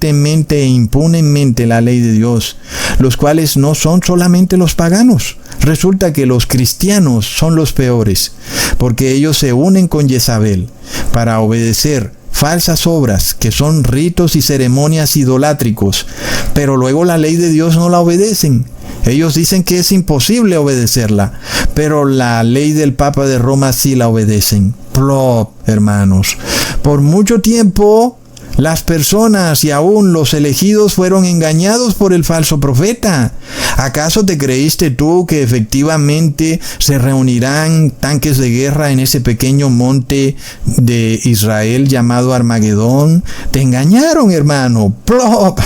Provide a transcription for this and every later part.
e impunemente la ley de Dios, los cuales no son solamente los paganos. Resulta que los cristianos son los peores, porque ellos se unen con Jezabel para obedecer falsas obras que son ritos y ceremonias idolátricos, pero luego la ley de Dios no la obedecen. Ellos dicen que es imposible obedecerla, pero la ley del Papa de Roma sí la obedecen. Plop, hermanos. Por mucho tiempo las personas y aún los elegidos fueron engañados por el falso profeta. ¿Acaso te creíste tú que efectivamente se reunirán tanques de guerra en ese pequeño monte de Israel llamado Armagedón? Te engañaron, hermano. ¡Plop!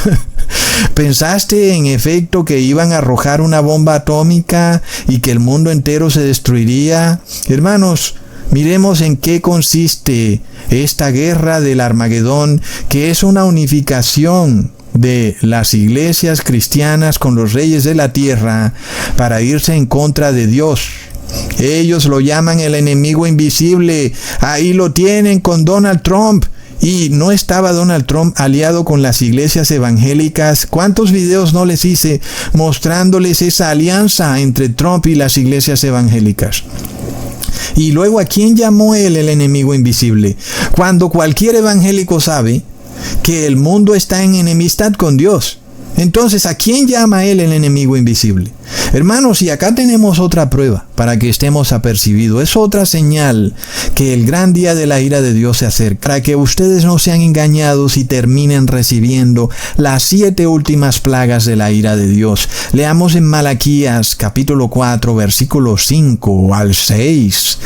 ¿Pensaste en efecto que iban a arrojar una bomba atómica y que el mundo entero se destruiría? Hermanos, miremos en qué consiste esta guerra del Armagedón, que es una unificación de las iglesias cristianas con los reyes de la tierra para irse en contra de Dios. Ellos lo llaman el enemigo invisible. Ahí lo tienen con Donald Trump. Y no estaba Donald Trump aliado con las iglesias evangélicas. ¿Cuántos videos no les hice mostrándoles esa alianza entre Trump y las iglesias evangélicas? Y luego, ¿a quién llamó él el enemigo invisible? Cuando cualquier evangélico sabe que el mundo está en enemistad con Dios. Entonces, ¿a quién llama él el enemigo invisible? Hermanos, y acá tenemos otra prueba para que estemos apercibidos. Es otra señal que el gran día de la ira de Dios se acerca, para que ustedes no sean engañados y terminen recibiendo las 7 últimas plagas de la ira de Dios. Leamos en Malaquías capítulo 4, versículos 5 al 6.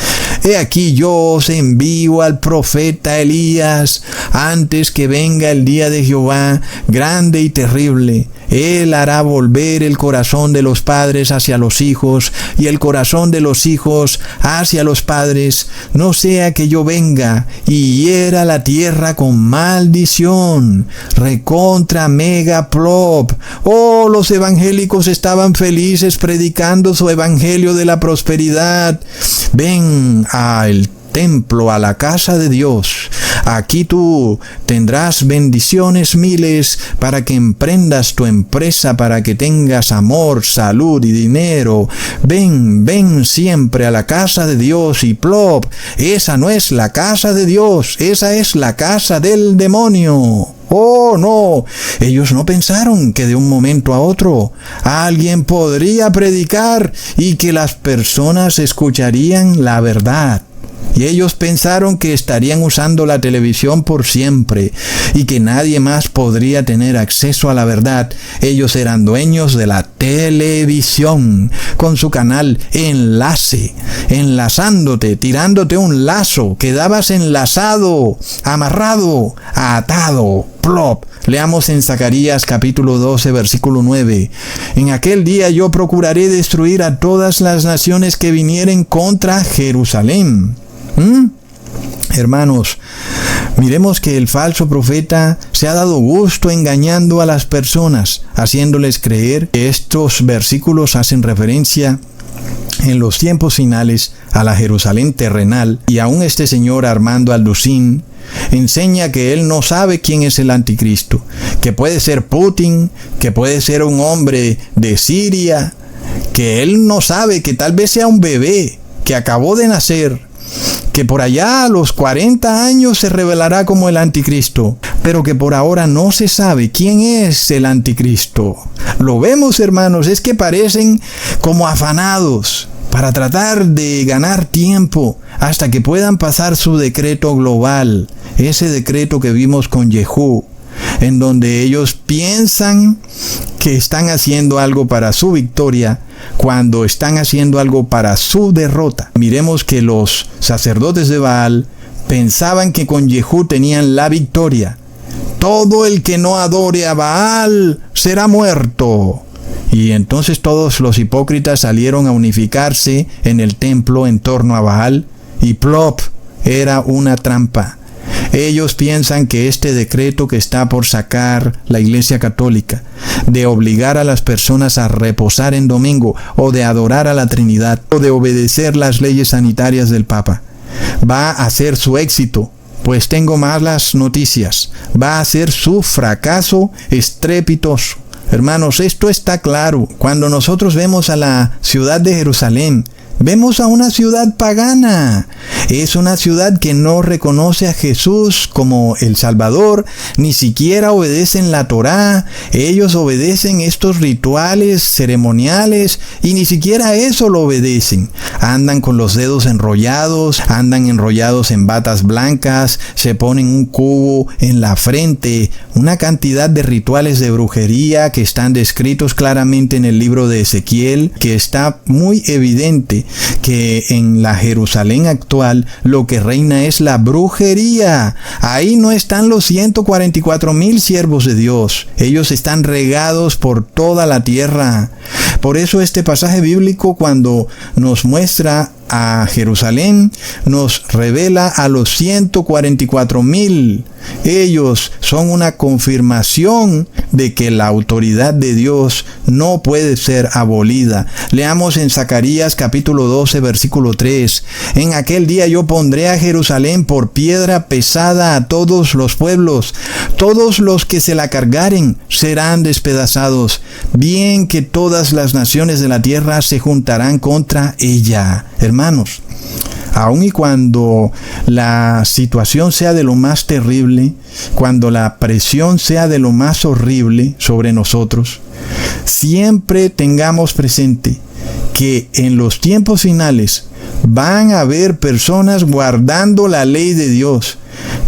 He aquí yo os envío al profeta Elías antes que venga el día de Jehová, grande y terrible. Él hará volver el corazón de los padres hacia los hijos y el corazón de los hijos hacia los padres, no sea que yo venga y hiera la tierra con maldición. Recontra mega plop. Oh, los evangélicos estaban felices predicando su evangelio de la prosperidad. Ven al templo, a la casa de Dios. Aquí tú tendrás bendiciones miles para que emprendas tu empresa, para que tengas amor, salud y dinero. Ven siempre a la casa de Dios y plop. Esa no es la casa de Dios, esa es la casa del demonio. Oh, no, ellos no pensaron que de un momento a otro alguien podría predicar y que las personas escucharían la verdad. Y ellos pensaron que estarían usando la televisión por siempre y que nadie más podría tener acceso a la verdad. Ellos eran dueños de la televisión con su canal Enlace, enlazándote, tirándote un lazo. Quedabas enlazado, amarrado, atado. Plop. Leamos en Zacarías capítulo 12, versículo 9. En aquel día yo procuraré destruir a todas las naciones que vinieren contra Jerusalén. Hermanos, miremos que el falso profeta se ha dado gusto engañando a las personas, haciéndoles creer que estos versículos hacen referencia en los tiempos finales a la Jerusalén terrenal. Y aún este señor Armando Alducín enseña que él no sabe quién es el anticristo, que puede ser Putin, que puede ser un hombre de Siria, que él no sabe, que tal vez sea un bebé que acabó de nacer, que por allá a los 40 años se revelará como el anticristo, pero que por ahora no se sabe quién es el anticristo. Lo vemos, hermanos, es que parecen como afanados para tratar de ganar tiempo hasta que puedan pasar su decreto global, ese decreto que vimos con Jehú, en donde ellos piensan que están haciendo algo para su victoria, cuando están haciendo algo para su derrota. Miremos que los sacerdotes de Baal pensaban que con Jehú tenían la victoria. Todo el que no adore a Baal será muerto. Y entonces todos los hipócritas salieron a unificarse en el templo en torno a Baal, y plop, era una trampa. Ellos piensan que este decreto que está por sacar la Iglesia Católica, de obligar a las personas a reposar en domingo, o de adorar a la Trinidad, o de obedecer las leyes sanitarias del Papa, va a ser su éxito. Pues tengo malas noticias. Va a ser su fracaso estrepitoso. Hermanos, esto está claro. Cuando nosotros vemos a la ciudad de Jerusalén, vemos a una ciudad pagana. Es una ciudad que no reconoce a Jesús como el Salvador, ni siquiera obedecen la Torá. Ellos obedecen estos rituales ceremoniales y ni siquiera eso lo obedecen. Andan con los dedos enrollados, andan enrollados en batas blancas, se ponen un cubo en la frente, una cantidad de rituales de brujería que están descritos claramente en el libro de Ezequiel, que está muy evidente que en la Jerusalén actual lo que reina es la brujería. Ahí no están los 144,000 siervos de Dios. Ellos están regados por toda la tierra. Por eso este pasaje bíblico, cuando nos muestra a Jerusalén, nos revela a los 144,000. Ellos son una confirmación de que la autoridad de Dios no puede ser abolida. Leamos en Zacarías capítulo 12, versículo 3. En aquel día yo pondré a Jerusalén por piedra pesada a todos los pueblos. Todos los que se la cargaren serán despedazados. Bien que todas las naciones de la tierra se juntarán contra ella. Hermanos, aun y cuando la situación sea de lo más terrible, cuando la presión sea de lo más horrible sobre nosotros, siempre tengamos presente que en los tiempos finales van a haber personas guardando la ley de Dios.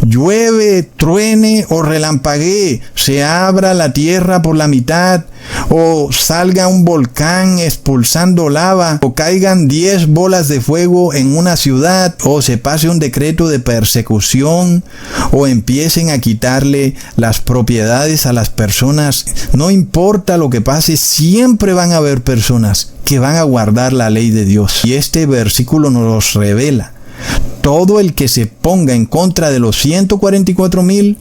Llueve, truene o relampaguee, se abra la tierra por la mitad, o salga un volcán expulsando lava, o caigan 10 bolas de fuego en una ciudad, o se pase un decreto de persecución, o empiecen a quitarle las propiedades a las personas. No importa lo que pase, siempre van a haber personas que van a guardar la ley de Dios. Y este versículo nos revela: todo el que se ponga en contra de los 144,000,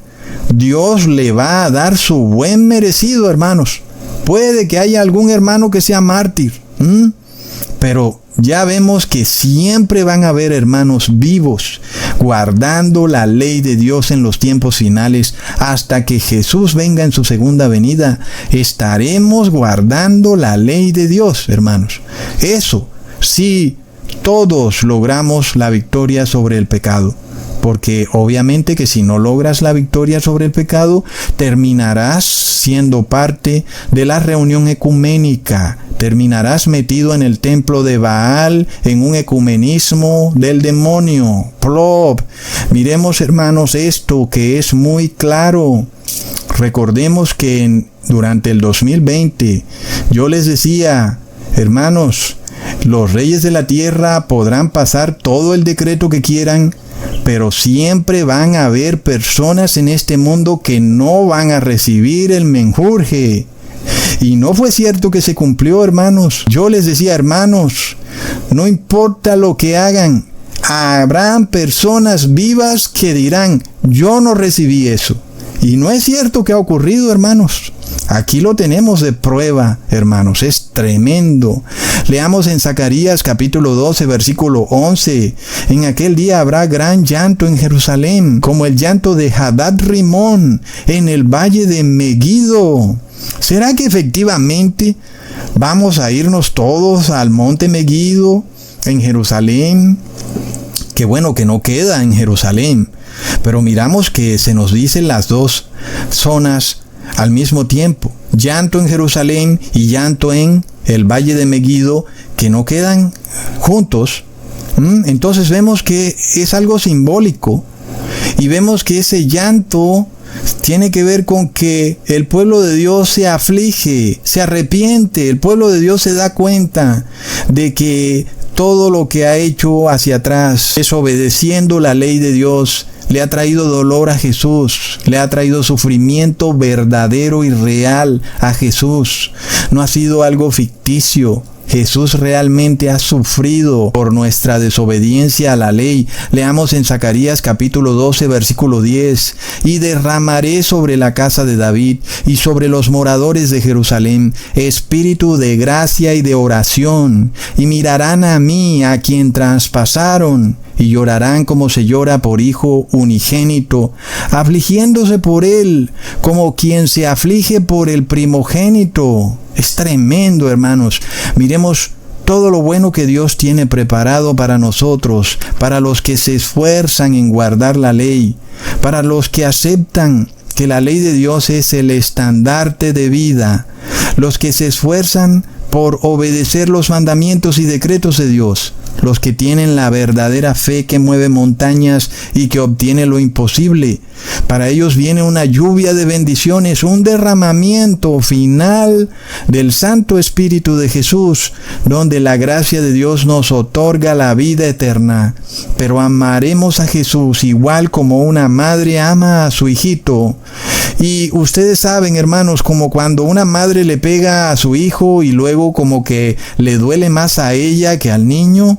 Dios le va a dar su buen merecido, hermanos. Puede que haya algún hermano que sea mártir, pero ya vemos que siempre van a haber hermanos vivos guardando la ley de Dios en los tiempos finales. Hasta que Jesús venga en su segunda venida, estaremos guardando la ley de Dios, hermanos. Eso sí, todos logramos la victoria sobre el pecado. Porque obviamente que si no logras la victoria sobre el pecado, terminarás siendo parte de la reunión ecuménica. Terminarás metido en el templo de Baal, en un ecumenismo del demonio. Plop. Miremos, hermanos, esto que es muy claro. Recordemos que durante el 2020 yo les decía, hermanos, los reyes de la tierra podrán pasar todo el decreto que quieran, pero siempre van a haber personas en este mundo que no van a recibir el menjurje. Y no fue cierto que se cumplió, hermanos. Yo les decía, hermanos, no importa lo que hagan, habrán personas vivas que dirán, yo no recibí eso. Y no es cierto que ha ocurrido, hermanos. Aquí lo tenemos de prueba, hermanos. Es tremendo. Leamos en Zacarías capítulo 12, versículo 11. En aquel día habrá gran llanto en Jerusalén, como el llanto de Hadad Rimón en el valle de Megiddo. ¿Será que efectivamente vamos a irnos todos al monte Megiddo en Jerusalén? Qué bueno que no queda en Jerusalén. Pero miramos que se nos dicen las dos zonas al mismo tiempo. Llanto en Jerusalén y llanto en el valle de Megiddo, que no quedan juntos. Entonces vemos que es algo simbólico. Y vemos que ese llanto tiene que ver con que el pueblo de Dios se aflige, se arrepiente. El pueblo de Dios se da cuenta de que todo lo que ha hecho hacia atrás, desobedeciendo la ley de Dios, le ha traído dolor a Jesús, le ha traído sufrimiento verdadero y real a Jesús. No ha sido algo ficticio. Jesús realmente ha sufrido por nuestra desobediencia a la ley. Leamos en Zacarías capítulo 12, versículo 10. Y derramaré sobre la casa de David y sobre los moradores de Jerusalén espíritu de gracia y de oración. Y mirarán a mí, a quien traspasaron, y llorarán como se llora por hijo unigénito, afligiéndose por él, como quien se aflige por el primogénito. Es tremendo, hermanos. Miremos todo lo bueno que Dios tiene preparado para nosotros, para los que se esfuerzan en guardar la ley, para los que aceptan que la ley de Dios es el estandarte de vida, los que se esfuerzan por obedecer los mandamientos y decretos de Dios, los que tienen la verdadera fe que mueve montañas y que obtiene lo imposible. Para ellos viene una lluvia de bendiciones, un derramamiento final del Santo Espíritu de Jesús, donde la gracia de Dios nos otorga la vida eterna. Pero amaremos a Jesús igual como una madre ama a su hijito. Y ustedes saben, hermanos, como cuando una madre le pega a su hijo y luego como que le duele más a ella que al niño,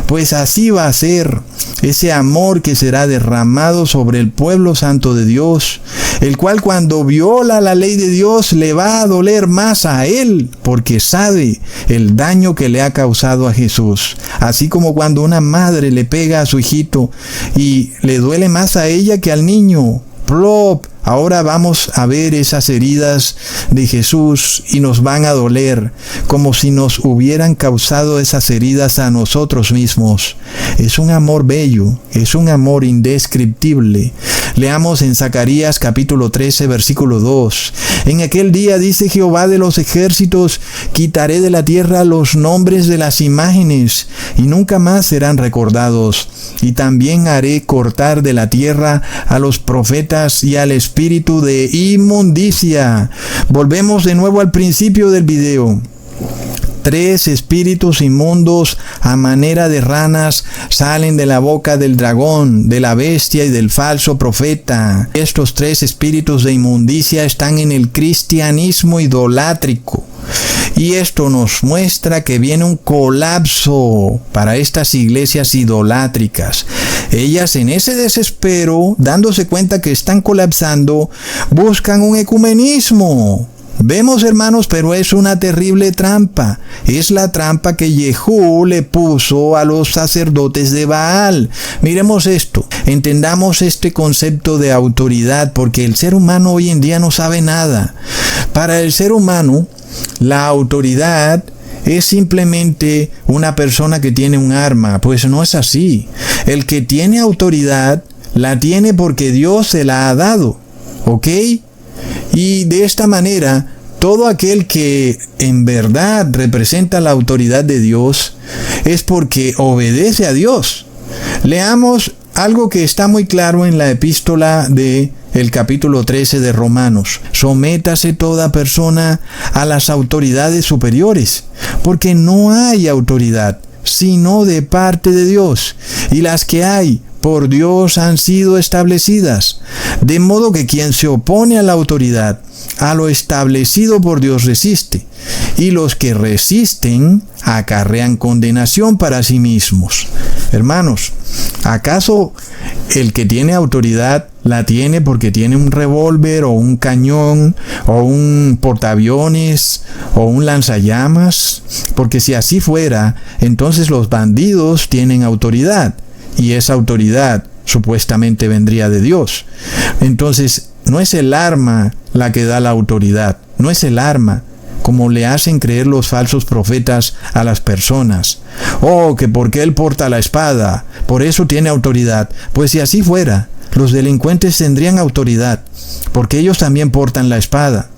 pues así va a ser ese amor que será derramado sobre el pueblo santo de Dios, el cual cuando viola la ley de Dios le va a doler más a él, porque sabe el daño que le ha causado a Jesús. Así como cuando una madre le pega a su hijito y le duele más a ella que al niño. ¡Plop! Ahora vamos a ver esas heridas de Jesús y nos van a doler, como si nos hubieran causado esas heridas a nosotros mismos. Es un amor bello, es un amor indescriptible. Leamos en Zacarías capítulo 13, versículo 2. En aquel día, dice Jehová de los ejércitos, quitaré de la tierra los nombres de las imágenes, y nunca más serán recordados. Y también haré cortar de la tierra a los profetas y al espíritu de inmundicia. Volvemos de nuevo al principio del video. 3 espíritus inmundos a manera de ranas salen de la boca del dragón, de la bestia y del falso profeta. Estos 3 espíritus de inmundicia están en el cristianismo idolátrico. Y esto nos muestra que viene un colapso para estas iglesias idolátricas. Ellas, en ese desespero, dándose cuenta que están colapsando, buscan un ecumenismo. Vemos, hermanos, pero es una terrible trampa. Es la trampa que Jehú le puso a los sacerdotes de Baal. Miremos esto. Entendamos este concepto de autoridad, porque el ser humano hoy en día no sabe nada. Para el ser humano, la autoridad es simplemente una persona que tiene un arma. Pues no es así. El que tiene autoridad la tiene porque Dios se la ha dado. ¿Ok? Y de esta manera, todo aquel que en verdad representa la autoridad de Dios es porque obedece a Dios. Leamos algo que está muy claro en la epístola de el capítulo 13 de Romanos. Sométase toda persona a las autoridades superiores, porque no hay autoridad sino de parte de Dios, y las que hay por Dios han sido establecidas. De modo que quien se opone a la autoridad, a lo establecido por Dios resiste, y los que resisten acarrean condenación para sí mismos. Hermanos, ¿acaso el que tiene autoridad la tiene porque tiene un revólver o un cañón o un portaaviones o un lanzallamas? Porque si así fuera, entonces los bandidos tienen autoridad, y esa autoridad supuestamente vendría de Dios. Entonces, no es el arma la que da la autoridad, no es el arma, como le hacen creer los falsos profetas a las personas. Oh, que porque él porta la espada, por eso tiene autoridad. Pues si así fuera, los delincuentes tendrían autoridad, porque ellos también portan la espada.